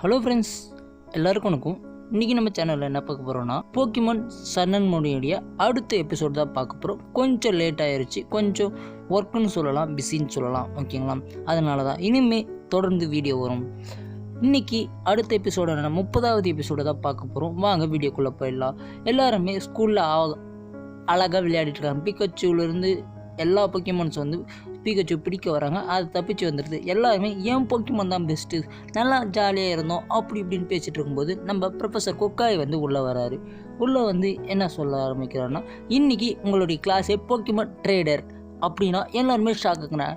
Hello friends, எல்லாருக்கும் வணக்கம். இன்றைக்கி நம்ம சேனலில் என்ன பார்க்க போகிறோன்னா, போக்கிமான் சன் அண்ட் மூனுடைய அடுத்த எபிசோட் தான் பார்க்க போகிறோம். கொஞ்சம் லேட் ஆயிடுச்சு, கொஞ்சம் ஒர்க்குன்னு சொல்லலாம், பிஸின்னு சொல்லலாம், ஓகேங்களா? அதனால தான் இனிமேல் தொடர்ந்து வீடியோ வரும். இன்றைக்கி அடுத்த எபிசோட 30வது எபிசோடை தான் பார்க்க போகிறோம். வாங்க வீடியோக்குள்ளே போயிடலாம். எல்லாருமே ஸ்கூலில் அழகாக விளையாடிட்டு இருக்காங்க. பிகாச்சுலேருந்து எல்லா போக்கிமான்ஸ் வந்து பிகாச்சு பிடிக்க வராங்க. அது தப்பிச்சு வந்துடுது. எல்லாருமே ஏன் போக்கிமான் தான் பெஸ்ட்டு, நல்லா ஜாலியாக இருந்தோம் அப்படி இப்படின்னு பேசிகிட்டு இருக்கும்போது நம்ம ப்ரொஃபஸர் கொக்காய் வந்து உள்ளே வராரு. உள்ளே வந்து என்ன சொல்ல ஆரம்பிக்கிறாருன்னா, இன்றைக்கி உங்களுடைய கிளாஸே போக்கிமான் ட்ரேடர் அப்படின்னா எல்லாருமே ஷாக்குங்க.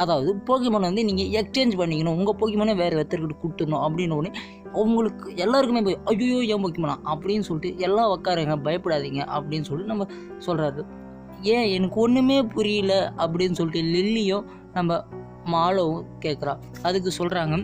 அதாவது போக்கிமான் வந்து நீங்கள் எக்ஸ்சேஞ்ச் பண்ணிக்கணும், உங்கள் போக்கிமானே வேறு ஒருத்தர்கிட்ட கொடுத்துடணும் அப்படின்னு உடனே அவங்களுக்கு எல்லாருக்குமே போய் ஐயோ ஏன் போக்கிமானா அப்படின்னு சொல்லிட்டு எல்லாம் உக்காருங்க, பயப்படாதீங்க அப்படின்னு சொல்லிட்டு நம்ம சொல்கிறாரு. ஏன் எனக்கு ஒன்றுமே புரியல அப்படின்னு சொல்லிட்டு லில்லியும் நம்ம மாலவும் கேட்குறா. அதுக்கு சொல்கிறாங்க,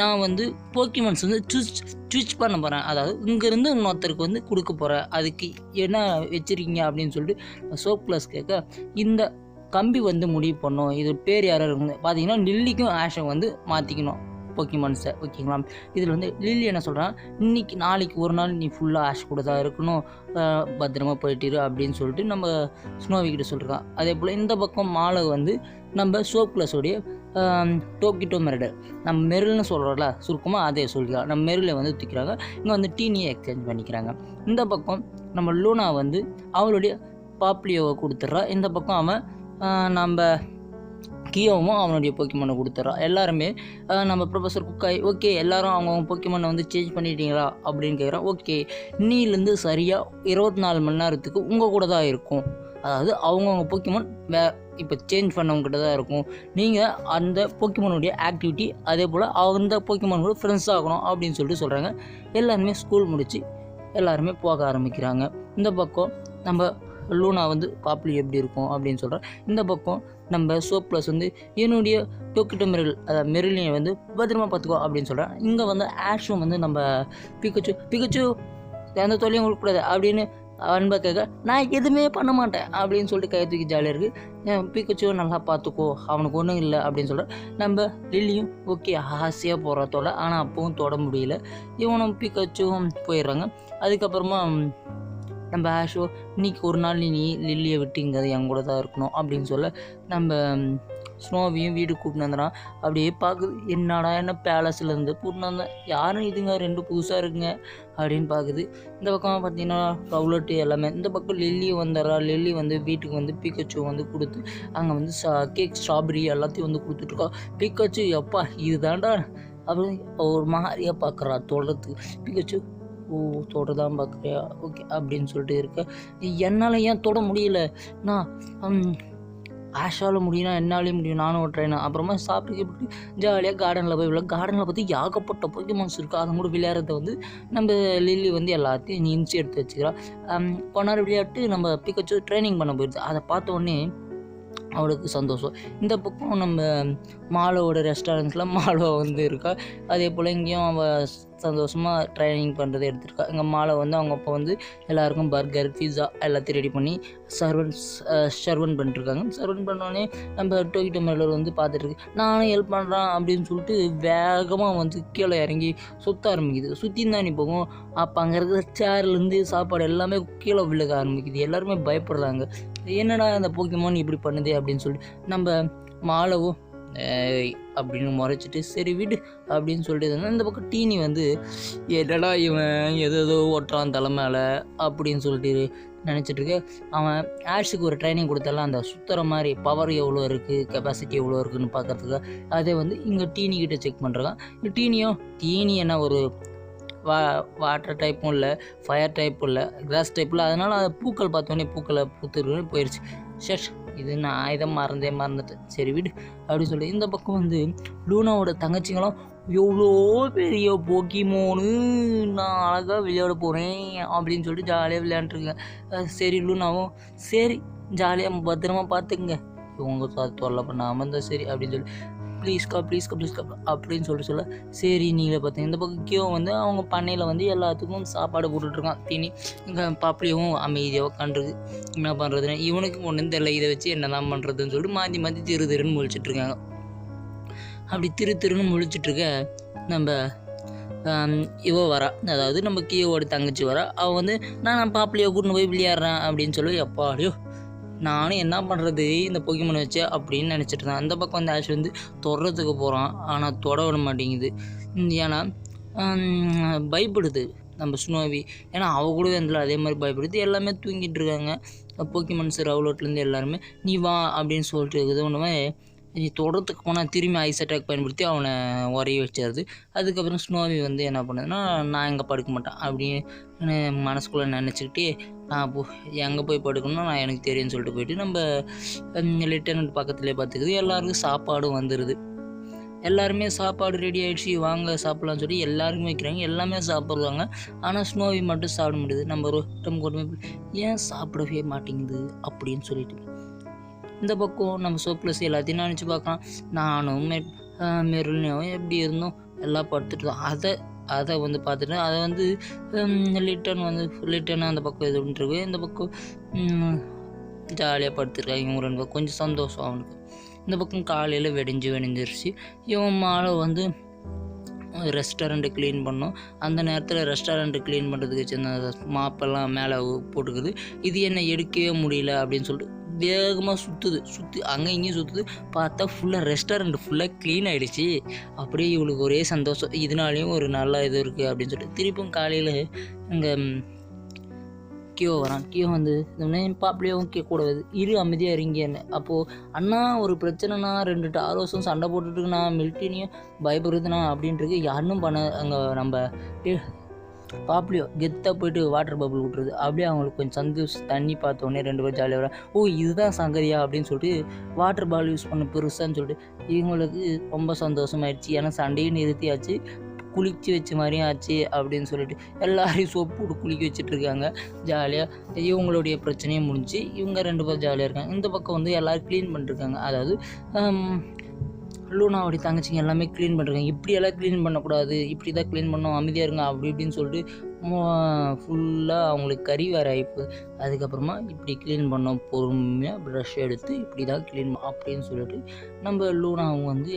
நான் வந்து போக்கிமான்ஸ் வந்து ஸ்விட்ச் பண்ண போகிறேன், அதாவது இங்கேருந்து இன்னொருத்தருக்கு வந்து கொடுக்க போகிறேன், அதுக்கு என்ன வச்சுருக்கீங்க அப்படின்னு சொல்லிட்டு சோப் ப்ளஸ் கேட்க, இந்த கம்பி வந்து முடிவு பண்ணோம், இது பேர் யாரும் இருக்குது பார்த்தீங்கன்னா லில்லிக்கும் ஆஷும் வந்து மாற்றிக்கணும் போக்கிமான்ஸை, ஓகேங்களா? இதில் வந்து லில்லி என்ன சொல்கிறான், நாளைக்கு ஒரு நாள் நீ ஃபுல்லாக ஆஷ் கூட தான் இருக்கணும், பத்திரமா போயிட்டிரு அப்படின்னு சொல்லிட்டு நம்ம ஸ்னோவிக்கிட்ட சொல்லியிருக்கான். அதே போல் இந்த பக்கம் மாலை வந்து நம்ம சோப் ப்ளஸோடைய டோக்கிட்டோ மெரிடல், நம்ம மெரில்னு சொல்கிறோம்ல சுருக்கமாக அதே சொல்லிக்கலாம், நம்ம மெரிலை வந்து தூக்கிறாங்க. இங்கே வந்து டீனியை எக்ஸ்சேஞ்ச் பண்ணிக்கிறாங்க. இந்த பக்கம் நம்ம லூனா வந்து அவளுடைய பாப்லியோவை கொடுத்துட்றா. இந்த பக்கம் அவன் நம்ம கியோவும் அவனுடைய போக்கிமானை கொடுத்துட்றான். எல்லாருமே நம்ம ப்ரொஃபஸர் குக்காய் ஓகே எல்லாரும் அவங்கவுங்க போக்கிமானை வந்து சேஞ்ச் பண்ணிட்டீங்களா அப்படின்னு கேட்குறான். ஓகே, இன்னிலேருந்து சரியாக 24 மணி நேரத்துக்கு உங்கள் கூட தான் இருக்கும், அதாவது அவங்கவுங்க போக்கிமான் இப்போ சேஞ்ச் பண்ணவங்ககிட்ட தான் இருக்கும், நீங்கள் அந்த போக்கிமானுடைய ஆக்டிவிட்டி அதே போல் அந்த போக்கிமான் கூட ஃப்ரெண்ட்ஸ் ஆகணும் அப்படின்னு சொல்லிட்டு சொல்கிறாங்க. எல்லாருமே ஸ்கூல் முடித்து எல்லாருமே போக ஆரம்பிக்கிறாங்க. இந்த பக்கம் நம்ம லூனா வந்து பாப்லி எப்படி இருக்கும் அப்படின்னு சொல்கிறேன். இந்த பக்கம் நம்ம சோப் ப்ளஸ் வந்து என்னுடைய டோக்கிட்டோ மெரில், அதாவது மெரிலியை வந்து பத்திரமா பார்த்துக்கோ அப்படின்னு சொல்கிறேன். இங்கே வந்து ஆஷும் வந்து நம்ம பிகச்சு எந்த தொல்லையும் கொடுக்கக்கூடாது அப்படின்னு அன்பா கேட்க, நான் எதுவுமே பண்ண மாட்டேன் அப்படின்னு சொல்லிட்டு கை தூக்கி ஜாலியாக இருக்குது. பிகச்சு நல்லா பார்த்துக்கோ, அவனுக்கு ஒன்றும் இல்லை அப்படின்னு சொல்கிறேன். நம்ம லில்லியும் ஓகே ஆசையாக போகிறதோட, ஆனால் அப்பவும் தொட முடியல, இவனும் பிகச்சும் போயிடுறாங்க. அதுக்கப்புறமா நம்ம ஆஷோ இன்னைக்கு ஒரு நாள் நீ லில்லியை விட்டு இங்கே என் கூட தான் இருக்கணும் அப்படின்னு சொல்ல, நம்ம ஸ்னோவியும் வீடு கூப்பிட்டு வந்துடான். அப்படியே பார்க்குது, என்னடா என்ன பேலஸ்லேருந்து கூப்பிட்டு வந்தேன், யாரும் இதுங்க ரெண்டு புதுசாக இருக்குங்க அப்படின்னு பார்க்குது. இந்த பக்கம் பார்த்தீங்கன்னா ரவுலட்டு எல்லாமே. இந்த பக்கம் லில்லியும் வந்துடுறா. லில்லி வந்து வீட்டுக்கு வந்து பிகச்சு வந்து கொடுத்து அங்கே வந்து கேக் ஸ்ட்ராபெரி எல்லாத்தையும் வந்து கொடுத்துட்ருக்கா. பிகச்சு எப்பா இதுதான்டா அப்படின்னு ஒரு மாதிரியாக பார்க்குறா தொடறதுக்கு. பிகச்சு ஓ தொடதான் பார்க்குறியா, ஓகே அப்படின்னு சொல்லிட்டு இருக்க. என்னால் ஏன் தொட முடியல, நான் ஆஷால் முடியும்னா என்னாலே முடியும், நானும் ஓட்டுறேன். அப்புறமா சாப்பிட்டு ஜாலியாக கார்டனில் போய் கார்டனில் பார்த்து ஏகப்பட்ட போக்கிமான்ஸ் இருக்குது, அதை கூட விளையாடுறத வந்து நம்ம லில்லி வந்து எல்லாத்தையும் இன்ச்சு எடுத்து வச்சுக்கிறா. கொண்டாடு விளையாட்டு நம்ம பிகச்சு ட்ரைனிங் பண்ண போயிடுது. அதை பார்த்த உடனே அவளுக்கு சந்தோஷம். இந்த பக்கம் நம்ம மாலோட ரெஸ்டாரண்ட்ஸில் மாலோ வந்து இருக்கா. அதே போல் இங்கேயும் அவள் சந்தோஷமாக ட்ரைனிங் பண்ணுறதை எடுத்துருக்கா. இங்கே மாலை வந்து அவங்க அப்போ வந்து எல்லாேருக்கும் பர்கர் பிஸா எல்லாத்தையும் ரெடி பண்ணி சர்வன் பண்ணிட்டுருக்காங்க. சர்வன் பண்ணோடனே நம்ம டோக்கிட்டோ மெரில் வந்து பார்த்துட்ருக்கு. நானும் ஹெல்ப் பண்ணுறான் அப்படின்னு சொல்லிட்டு வேகமாக வந்து கீழே இறங்கி சுற்ற ஆரம்பிக்குது. சுற்றின்னு தான் நீ போகும். அப்போ அங்கே இருக்கிற சேர்லேருந்து சாப்பாடு எல்லாமே கீழே விழுக ஆரம்பிக்குது. எல்லாருமே பயப்படுறாங்க, என்னடா அந்த போக்கிமான் இப்படி பண்ணுது அப்படின்னு சொல்லி. நம்ம மாலவும் அப்படின்னு முறைச்சிட்டு சரி விடு அப்படின்னு சொல்லிட்டு இந்த பக்கம் டீனி வந்து என்னடா இவன் ஏதோ ஓட்டுறான் தலை மேலே அப்படின்னு சொல்லிட்டு நினச்சிட்ருக்க. அவன் ஆஷுக்கு ஒரு ட்ரைனிங் கொடுத்தாலாம், அந்த சுற்றுற மாதிரி பவர் எவ்வளோ இருக்குது, கெப்பாசிட்டி எவ்வளோ இருக்குதுன்னு பார்க்குறதுக்கு. அதே வந்து இங்கே டீனிக்கிட்ட செக் பண்ணுறான். டீனி என்ன ஒரு வாட்டர் டைப்பும் இல்லை, ஃபயர் டைப்பும் இல்லை, கிராஸ் டைப்பும் இல்லை, அதனால் அதை பூக்கள் பார்த்தோன்னே பூக்களை பூத்துருன்னு போயிடுச்சு. ஷஷ் இது நான் இதை மறந்துட்டேன், சரி விடு அப்படின்னு சொல்லி. இந்த பக்கம் வந்து லூனாவோட தங்கச்சிங்களும் எவ்வளோ பெரிய போக்கிமோனு, நான் அழகாக விளையாட போகிறேன் அப்படின்னு சொல்லிட்டு ஜாலியாக விளையாண்டுருக்கேன். சரி லூனாவும் சரி ஜாலியாக பத்திரமா பார்த்துக்குங்க, இவங்க தொல்லை பண்ணாமல் இருந்தால் சரி அப்படின்னு சொல்லி ப்ளீஸ்க்கா அப்படின்னு சொல்ல சரி நீங்களே பார்த்தீங்க. இந்த பக்கம் கியோ வந்து அவங்க பண்ணையில் வந்து எல்லாத்துக்கும் சாப்பாடு போட்டுட்ருக்கான், தீனி. இங்கே பாப்பிளியும் அமைதியாக உட்காந்துருக்கு. என்ன பண்ணுறதுன்னு இவனுக்கு ஒன்றும் தெரியல, இதை வச்சு என்ன தான் பண்ணுறதுன்னு சொல்லிட்டு மாற்றி திருன்னு முழிச்சிட்ருக்காங்க. அப்படி திருன்னு முழிச்சிட்ருக்க நம்ம இவ வரா, அதாவது நம்ம கியோவோட தங்கச்சி வரா. அவள் வந்து நான் பாப்புலியோ கூட்டின்னு போய் விளையாடுறேன் அப்படின்னு சொல்லி, எப்பாடியோ நானும் என்ன பண்ணுறது இந்த பொக்கிமோனை வச்சு அப்படின்னு நினச்சிட்டு இருந்தேன். அந்த பக்கம் வந்து ஆஷ் வந்து தொடுறதுக்கு போகிறான், ஆனால் தொட விட மாட்டேங்குது. ஏன்னா பயப்படுது நம்ம ஸ்னோவி. ஏன்னா அவள் கூட இருந்தல அதே மாதிரி பயப்படுது. எல்லாமே தூங்கிட்டு இருக்காங்க. போக்கிமான்ஸ் ரவுலோட்லேருந்து எல்லாருமே நீ வா அப்படின்னு சொல்லிட்டு இது ஒன்றுமே நீ தொடரத்துக்கு போனால் திரும்பி ஐஸ் அட்டாக் பயன்படுத்தி அவனை உரைய வச்சிருது. அதுக்கப்புறம் ஸ்னோவி வந்து என்ன பண்ணுதுன்னா, நான் எங்கே படுக்க மாட்டேன் அப்படின்னு மனசுக்குள்ளே நினச்சிக்கிட்டே நான் எங்கே போய் படுக்கணும்னா நான் எனக்கு தெரியும்னு சொல்லிட்டு போயிட்டு நம்ம லெப்டினன்ட் பக்கத்துலேயே பார்த்துக்குது. எல்லாருக்கும் சாப்பாடும் வந்துடுது. எல்லாருமே சாப்பாடு ரெடி ஆகிடுச்சு, வாங்க சாப்பிட்லான்னு சொல்லி எல்லாருமே வைக்கிறாங்க. எல்லாமே சாப்பிட்றாங்க. ஆனால் ஸ்னோவி மட்டும் சாப்பிட முடியுது. நம்ம ரோட்டம் கொண்டு ஏன் சாப்பிடவே மாட்டேங்குது அப்படின்னு சொல்லிட்டு இந்த பக்கம் நம்ம சோப்ளஸ் எல்லாத்தையும் நினச்சி பார்க்கலாம். நானும் மெருல்னையும் எப்படி இருந்தோம் எல்லாம் படுத்துட்டோம். அதை வந்து பார்த்துட்டு அதை வந்து லிட்டன் அந்த பக்கம் இது பண்ணிருக்கு. இந்த பக்கம் ஜாலியாக படுத்துருக்காங்க. இவங்க ரெண்டு பக்கம் கொஞ்சம் சந்தோஷம் அவனுக்கு. இந்த பக்கம் காலையில் வெடிஞ்சிருச்சு. இவன் மாலை வந்து ரெஸ்டாரண்ட்டு க்ளீன் பண்ணோம். அந்த நேரத்தில் ரெஸ்டாரண்ட்டு க்ளீன் பண்ணுறதுக்கு சின்ன மாப்பெல்லாம் மேலே போட்டுக்குது. இது என்ன எடுக்கவே முடியல அப்படின்னு சொல்லிட்டு வேகமாக சுற்றி அங்கே இங்கேயும் சுற்றுது. பார்த்தா ஃபுல்லாக ரெஸ்டாரண்ட் ஃபுல்லாக க்ளீன் ஆகிடுச்சு. அப்படியே இவளுக்கு ஒரே சந்தோஷம். இதனாலேயும் ஒரு நல்ல இது இருக்குது அப்படின்னு சொல்லிட்டு திருப்பும் காலையில் இங்கே கியோ வரான். கியோ வந்து பாப்புலியாவும் கேட்கக்கூடாது, இரு அமைதியாக இருங்கன்னு. அப்போது அண்ணா ஒரு பிரச்சனைனா 2 டாரோஸும் சண்டை போட்டுட்டுருக்குண்ணா, மில்ட்டினியும் பயப்படுறதுண்ணா அப்படின்றது யாரும் பண்ண. அங்கே நம்ம பாப்புலியோ கெத்தாக போயிட்டு வாட்டர் பபிள் விட்டுருது. அப்படியே அவங்களுக்கு கொஞ்சம் சந்தோஷம். தண்ணி பார்த்தோன்னே 2 பேரும் ஜாலியாக வர, ஓ இதுதான் சங்கதியா அப்படின்னு சொல்லிட்டு வாட்டர் பால் யூஸ் பண்ண பெருசான்னு சொல்லிட்டு இவங்களுக்கு ரொம்ப சந்தோஷமாயிடுச்சு. ஏன்னா சண்டையும் நிறுத்தியாச்சு, குளிச்சு வச்ச மாதிரியும் ஆச்சு அப்படின்னு சொல்லிட்டு எல்லாரையும் சோப்பு போட்டு குளிக்க வச்சுட்ருக்காங்க. ஜாலியாக இவங்களுடைய பிரச்சனையும் முடிஞ்சு இவங்க 2 பேரும் ஜாலியாக இருக்காங்க. இந்த பக்கம் வந்து எல்லோரும் க்ளீன் பண்ணிருக்காங்க. அதாவது லூனாவுடைய தங்கச்சிங்க எல்லாமே க்ளீன் பண்ணுறாங்க. இப்படியெல்லாம் க்ளீன் பண்ணக்கூடாது, இப்படி தான் க்ளீன் பண்ணோம், அமைதியாக இருங்க அப்படி இப்படின்னு சொல்லிட்டு ஃபுல்லாக அவங்களுக்கு கறி வேறு ஆகிப்போகுது. அதுக்கப்புறமா இப்படி க்ளீன் பண்ணோம், பொறுமையாக ப்ரஷ் எடுத்து இப்படி தான் க்ளீன் அப்படின்னு சொல்லிட்டு நம்ம லூனா அவங்க வந்து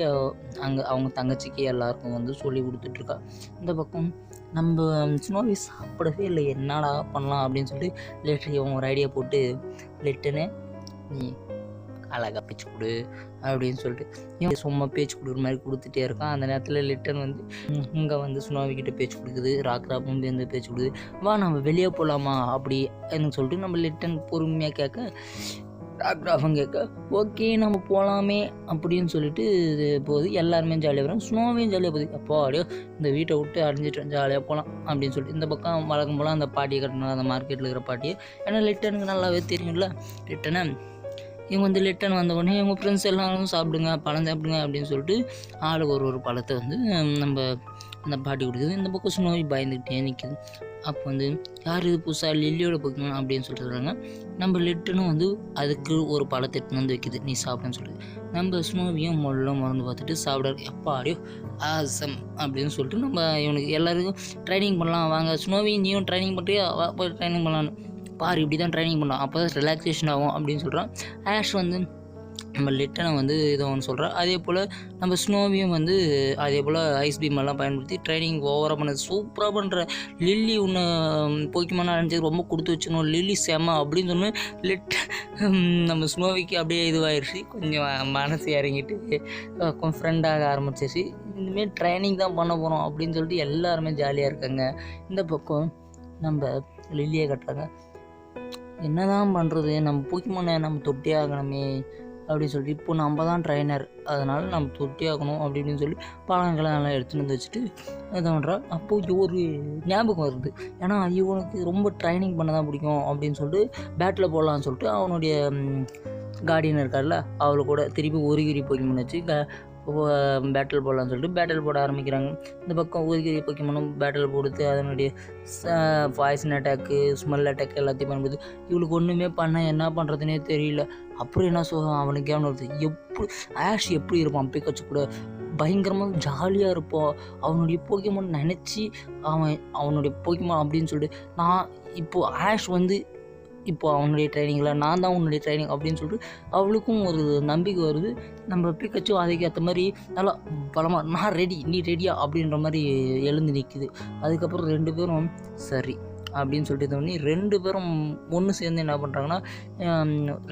அங்கே அவங்க தங்கச்சிக்கு எல்லாருக்கும் வந்து சொல்லி கொடுத்துட்ருக்கா. இந்த பக்கம் நம்ம ஸ்னோவி சாப்பிடவே இல்லை, என்னடா பண்ணலாம் அப்படின்னு சொல்லிட்டு லேட்டர் இவங்க ஒரு ஐடியா போட்டு லிட்டனே நீ அழகாக பேச்சு கொடு அப்படின்னு சொல்லிட்டு இவன் சும்மா பேச்சு கொடுக்குற மாதிரி கொடுத்துட்டே இருக்கான். அந்த நேரத்தில் லிட்டன் வந்து இங்கே வந்து சுனாவிக்கிட்ட பேச்சு கொடுக்குது, ராக்ராப்பும் வந்து பேச்சு கொடுக்குது, வா நம்ம வெளியே போகலாமா அப்படி அப்படின்னு சொல்லிட்டு நம்ம லிட்டன் பொறுமையாக கேட்க, ராக்ராஃபும் கேட்க ஓகே நம்ம போகலாமே அப்படின்னு சொல்லிட்டு போகுது. எல்லாருமே ஜாலியாக வரும், ஸ்னோவையும் ஜாலியாக போகுது. அப்போ அப்படியோ இந்த வீட்டை விட்டு அடைஞ்சிட்டோம், ஜாலியாக போகலாம் அப்படின்னு சொல்லிட்டு இந்த பக்கம் வழக்கம் போல் அந்த பாட்டியை கட்டணும், அந்த மார்க்கெட்டில் இருக்கிற பாட்டியை. ஏன்னா லிட்டனுக்கு நல்லாவே தெரியும்ல. லிட்டனை இவங்க வந்து லிட்டன் வந்த உடனே இவங்க ஃப்ரெண்ட்ஸ் எல்லாரும் சாப்பிடுங்க, பழம் சாப்பிடுங்க அப்படின்னு சொல்லிட்டு ஆளுக்கு ஒரு பழத்தை வந்து நம்ம அந்த பாட்டி கொடுக்குது. இந்த பக்கம் ஸ்னோவி பயந்துக்கிட்டே நிற்கிது. அப்போ வந்து யார் இது புதுசாக லில்லியோட போக்கணும் அப்படின்னு சொல்லிட்டு சொல்கிறாங்க. நம்ம லிட்டனும் வந்து அதுக்கு ஒரு பழத்தை எடுத்துன்னு வந்து வைக்கிது, நீ சாப்பிடுன்னு சொல்லிட்டு நம்ம ஸ்னோவியும் மறந்து பார்த்துட்டு சாப்பிடாரு. எப்பாடியோ ஆசம் அப்படின்னு சொல்லிட்டு நம்ம இவனுக்கு எல்லாருக்கும் ட்ரைனிங் பண்ணலாம், வாங்க ஸ்னோவி நீயும் ட்ரைனிங் பண்ணுறியா, போய் ட்ரைனிங் பண்ணலான்னு பாரு, இப்படி தான் ட்ரைனிங் பண்ணலாம், அப்போ தான் ரிலாக்ஸேஷன் ஆகும் அப்படின்னு சொல்கிறான். ஆஷ் வந்து நம்ம லிட்டனை வந்து இதை ஒன்று சொல்கிறான். அதே போல் நம்ம ஸ்னோவியும் வந்து அதே போல் ஐஸ் பீம் எல்லாம் பயன்படுத்தி ட்ரைனிங் ஓவராக பண்ணது சூப்பராக பண்ணுற. லில்லி ஒன்று போக்கிமானா அடைஞ்சது ரொம்ப கொடுத்து வச்சுக்கணும், லில்லி செம அப்படின்னு சொன்னோம். நம்ம ஸ்னோவிக்கு அப்படியே இதுவாகிடுச்சு, கொஞ்சம் மனசு இறங்கிட்டு கொஞ்சம் ஃப்ரெண்டாக ஆரம்பிச்சிச்சு. இனிமேல் ட்ரைனிங் தான் பண்ண போகிறோம் அப்படின்னு சொல்லிட்டு எல்லாருமே ஜாலியாக இருக்காங்க. இந்த பக்கம் நம்ம லில்லியை கட்டுறாங்க. என்ன தான் பண்ணுறது, நம்ம போக்கிமானை நம்ம தொட்டே ஆகணுமே அப்படின்னு சொல்லிட்டு இப்போ நம்ம தான் ட்ரைனர், அதனால் நம்ம தொட்டே ஆகணும் அப்படின்னு சொல்லி பழங்கள்லாம் எல்லாம் எடுத்துகிட்டு வந்து வச்சுட்டு இதை பண்ணுறா. அப்போது ஒரு ஞாபகம் வருது, ஏன்னா இவனுக்கு ரொம்ப ட்ரைனிங் பண்ண தான் பிடிக்கும் அப்படின்னு சொல்லிட்டு பேட்டில் போடலான்னு சொல்லிட்டு அவனுடைய கார்டியன் இருக்கார்ல அவளை கூட திருப்பி ஒரு போக்கிமான் வச்சு பேட்டில் போடலான்னு சொல்லிட்டு பேட்டில் போட ஆரம்பிக்கிறாங்க. இந்த பக்கம் ஊதிகிரி போக்கிமானும் பேட்டில் போடுத்து அதனுடைய பாய்சன் அட்டாக்கு, ஸ்மெல் அட்டாக் எல்லாத்தையும் பயன்படுது. இவளுக்கு ஒன்றுமே பண்ண என்ன பண்ணுறதுனே தெரியல. அப்புறம் என்ன அவனுக்கு கேவன் வருது, எப்படி ஆஷ் எப்படி இருப்பான் பிக்காச்சு கூட பயங்கரமாக ஜாலியாக இருப்போம். அவனுடைய போக்கிமான் நினச்சி அவனுடைய போக்கிமான் அப்படின்னு சொல்லிட்டு நான் இப்போது ஆஷ் வந்து இப்போ அவனுடைய ட்ரைனிங்கில் நான் தான் உன்னுடைய ட்ரைனிங் அப்படின்னு சொல்லிட்டு அவளுக்கும் ஒரு நம்பிக்கை வருது. நம்ம பிக்கச்சு அதுக்கேற்ற மாதிரி நல்லா பலமாக நான் ரெடி நீ ரெடியா அப்படின்ற மாதிரி எழுந்து நிற்குது. அதுக்கப்புறம் 2 பேரும் சரி அப்படின்னு சொல்லிட்டு தோணி 2 பேரும் ஒன்று சேர்ந்து என்ன பண்ணுறாங்கன்னா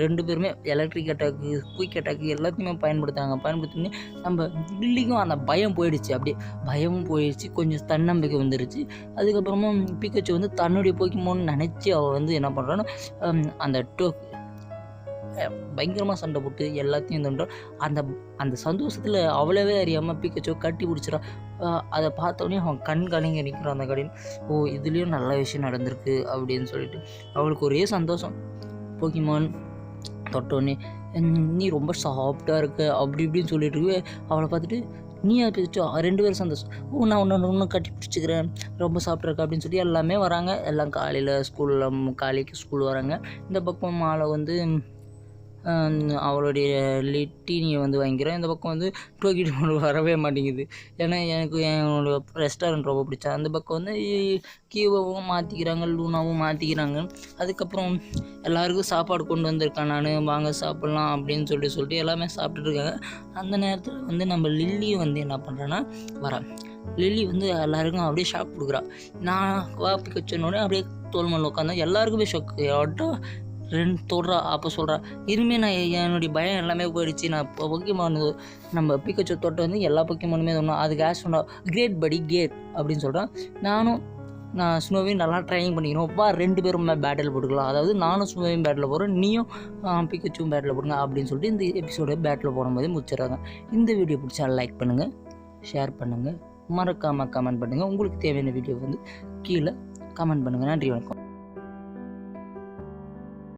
2 பேருமே எலக்ட்ரிக் அட்டாக்கு குயிக் அட்டாக்கு எல்லாத்தையுமே பயன்படுத்தினே நம்ம லில்லிக்கும் அந்த பயம் போயிடுச்சு. அப்படியே பயமும் போயிடுச்சு, கொஞ்சம் தன்னம்பிக்கை வந்துருச்சு. அதுக்கப்புறமா பிக்கச்சு வந்து தன்னுடைய போக்கிமோன்னு நினச்சி அவள் வந்து என்ன பண்ணுறான்னா அந்த பயங்கரமாக சண்டை போட்டு எல்லாத்தையும் தண்டோம். அந்த அந்த சந்தோஷத்தில் அவளவே அறியாமல் பிக்கச்சோ கட்டி பிடிச்சிடா. அதை பார்த்தோன்னே அவன் கண் கலங்கி நிற்கிறான் அந்த கடையில். ஓ இதுலேயும் நல்ல விஷயம் நடந்திருக்கு அப்படின்னு சொல்லிட்டு அவளுக்கு ஒரே சந்தோஷம். போக்கிமான் தொட்டோன்னே நீ ரொம்ப சாஃப்டாக இருக்க அப்படி இப்படின்னு சொல்லிட்டு அவளை பார்த்துட்டு நீ பிடிச்சோ 2 பேரும் சந்தோஷம். ஓ நான் ஒன்று கட்டி பிடிச்சிக்கிறேன் ரொம்ப சாஃப்டாக இருக்கா அப்படின்னு சொல்லி எல்லாமே வராங்க. எல்லாம் காலைக்கு ஸ்கூல் வராங்க. இந்த பக்கம் மாலை வந்து அவளுடைய லிட்டினியை வந்து வாங்கிக்கிறேன். இந்த பக்கம் வந்து டோக்கிட்டு வரவே மாட்டேங்குது. ஏன்னா எனக்கு என்னோட ரெஸ்டாரண்ட் ரொம்ப பிடிச்சா. அந்த பக்கம் வந்து கீவாவும் மாற்றிக்கிறாங்க, லூனாவும் மாற்றிக்கிறாங்க. அதுக்கப்புறம் எல்லாருக்கும் சாப்பாடு கொண்டு வந்திருக்கேன் நான், வாங்க சாப்பிட்லாம் அப்படின்னு சொல்லிட்டு எல்லாமே சாப்பிட்டுட்டு இருக்காங்க. அந்த நேரத்தில் வந்து நம்ம லில்லியை வந்து என்ன பண்ணுறேன்னா லில்லி வந்து எல்லாருக்கும் அப்படியே ஷாக் கொடுக்குறா. நான் வாப்பி வச்சோன்னே அப்படியே தோல் மேலே உட்காந்தா எல்லாருக்குமே ஷாக்கு. ஆட்டோ 2 தொடுறா. அப்போ சொல்கிறா இனிமேல் நான் என்னுடைய பயம் எல்லாமே போயிடுச்சு. நான் இப்போ போக்கிமான் நம்ம பிக்கச்சோ தொட்ட வந்து எல்லா போக்கிமானுமே சொன்னோம். அதுக்கு சொன்னா கிரேட் படி கேட் அப்படின்னு சொல்கிறான். நான் ஸ்னோவையும் நல்லா ட்ரைனிங் பண்ணிக்கணும். 2 பேரும் பேட்டில் போட்டுக்கலாம். அதாவது நானும் ஸ்னோவையும் பேட்டில் போகிறேன், நீயும் பிக்கச்சும் பேட்டில் போடுங்க அப்படின்னு சொல்லிட்டு இந்த எபிசோட பேட்டில் போடும்போது முடிச்சிடறாங்க. இந்த வீடியோ பிடிச்சா லைக் பண்ணுங்கள், ஷேர் பண்ணுங்கள், மறக்காமல் கமெண்ட் பண்ணுங்கள். உங்களுக்கு தேவையான வீடியோ வந்து கீழே கமெண்ட் பண்ணுங்கள். நன்றி, வணக்கம்.